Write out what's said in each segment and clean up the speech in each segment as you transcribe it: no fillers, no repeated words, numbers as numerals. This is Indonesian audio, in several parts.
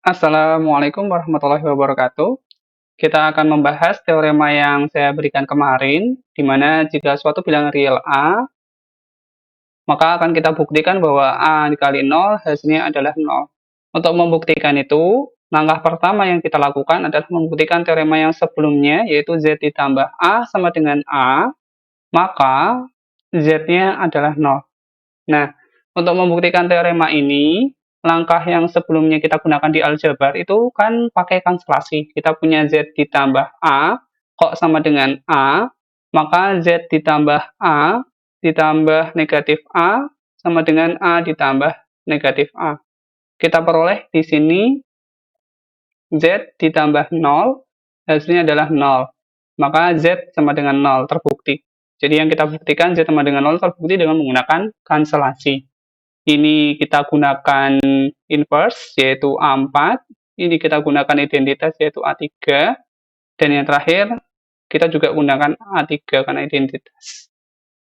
Assalamualaikum warahmatullahi wabarakatuh. Kita akan membahas teorema yang saya berikan kemarin, di mana jika suatu bilangan real A, maka akan kita buktikan bahwa A dikali 0 hasilnya adalah 0. Untuk membuktikan itu, langkah pertama yang kita lakukan adalah membuktikan teorema yang sebelumnya, yaitu Z ditambah A sama dengan A, maka Z-nya adalah 0. Nah, untuk membuktikan teorema ini, langkah yang sebelumnya kita gunakan di aljabar itu kan pakai kanselasi. Kita punya Z ditambah A, kok sama dengan A, maka Z ditambah A ditambah negatif A sama dengan A ditambah negatif A. Kita peroleh di sini Z ditambah 0, hasilnya adalah 0. Maka Z sama dengan 0, terbukti. Jadi yang kita buktikan Z sama dengan 0 terbukti dengan menggunakan kanselasi. Ini kita gunakan inverse, yaitu A4. Ini kita gunakan identitas, yaitu A3. Dan yang terakhir, kita juga gunakan A3 karena identitas.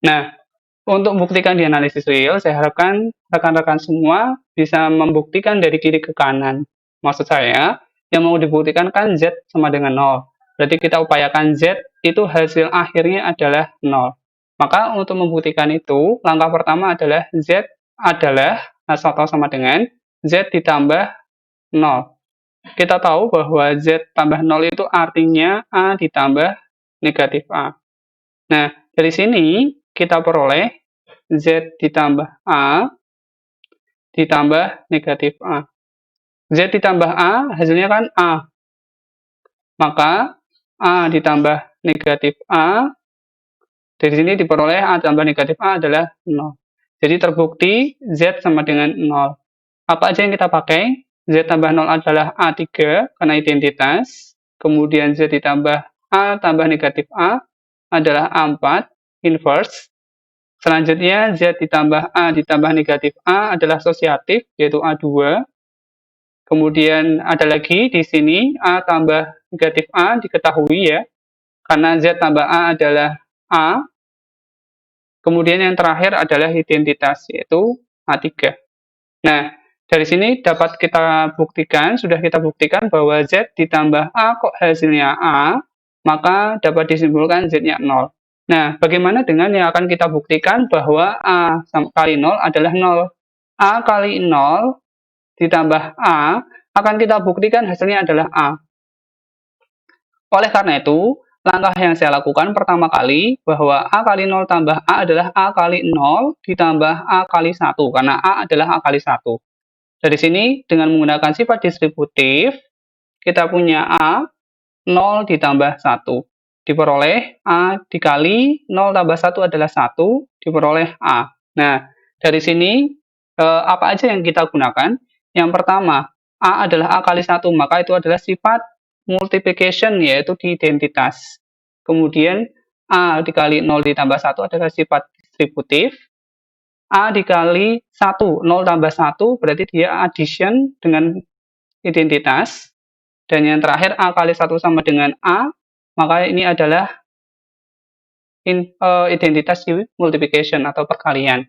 Nah, untuk membuktikan di analisis real, saya harapkan rekan-rekan semua bisa membuktikan dari kiri ke kanan. Maksud saya, yang mau dibuktikan kan Z sama dengan 0. Berarti kita upayakan Z itu hasil akhirnya adalah 0. Maka untuk membuktikan itu, langkah pertama adalah Z adalah atau sama dengan Z ditambah 0. Kita tahu bahwa Z tambah 0 itu artinya A ditambah negatif A. Nah, dari sini kita peroleh Z ditambah A ditambah negatif A. Z ditambah A hasilnya kan A. Maka A ditambah negatif A, dari sini diperoleh A tambah negatif A adalah 0. Jadi terbukti Z sama dengan 0. Apa aja yang kita pakai? Z tambah 0 adalah A3 karena identitas. Kemudian Z ditambah A tambah negatif A adalah A4, inverse. Selanjutnya Z ditambah A ditambah negatif A adalah asosiatif, yaitu A2. Kemudian ada lagi di sini A tambah negatif A diketahui ya, karena Z tambah A adalah A. Kemudian yang terakhir adalah identitas, yaitu A3. Nah, dari sini dapat kita buktikan, sudah kita buktikan bahwa Z ditambah A kok hasilnya A, maka dapat disimpulkan Z-nya 0. Nah, bagaimana dengan yang akan kita buktikan bahwa A kali 0 adalah 0? A kali 0 ditambah A akan kita buktikan hasilnya adalah A. Oleh karena itu, langkah yang saya lakukan pertama kali bahwa A kali 0 tambah A adalah A kali 0 ditambah A kali 1, karena A adalah A kali 1. Dari sini, dengan menggunakan sifat distributif, kita punya A 0 ditambah 1. Diperoleh A dikali 0 tambah 1 adalah 1, diperoleh A. Nah, dari sini, apa aja yang kita gunakan? Yang pertama, A adalah A kali 1, maka itu adalah sifat multiplication, yaitu di identitas. Kemudian, A dikali 0 ditambah 1 adalah sifat distributif. A dikali 1, 0 tambah 1, berarti dia addition dengan identitas. Dan yang terakhir, A kali 1 sama dengan A, maka ini adalah identitas multiplication atau perkalian.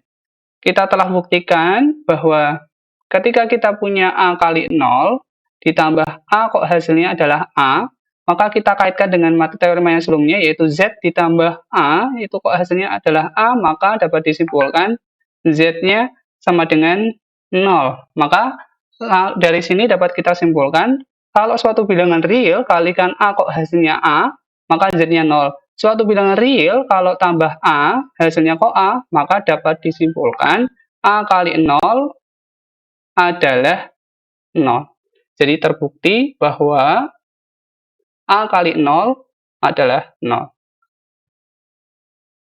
Kita telah buktikan bahwa ketika kita punya A kali 0, ditambah A kok hasilnya adalah A, maka kita kaitkan dengan teorema yang sebelumnya, yaitu Z ditambah A, itu kok hasilnya adalah A, maka dapat disimpulkan Z-nya sama dengan 0. Maka dari sini dapat kita simpulkan, kalau suatu bilangan real kalikan A kok hasilnya A, maka Z-nya 0. Suatu bilangan real kalau tambah A, hasilnya kok A, maka dapat disimpulkan A kali 0 adalah 0. Jadi terbukti bahwa A kali 0 adalah 0.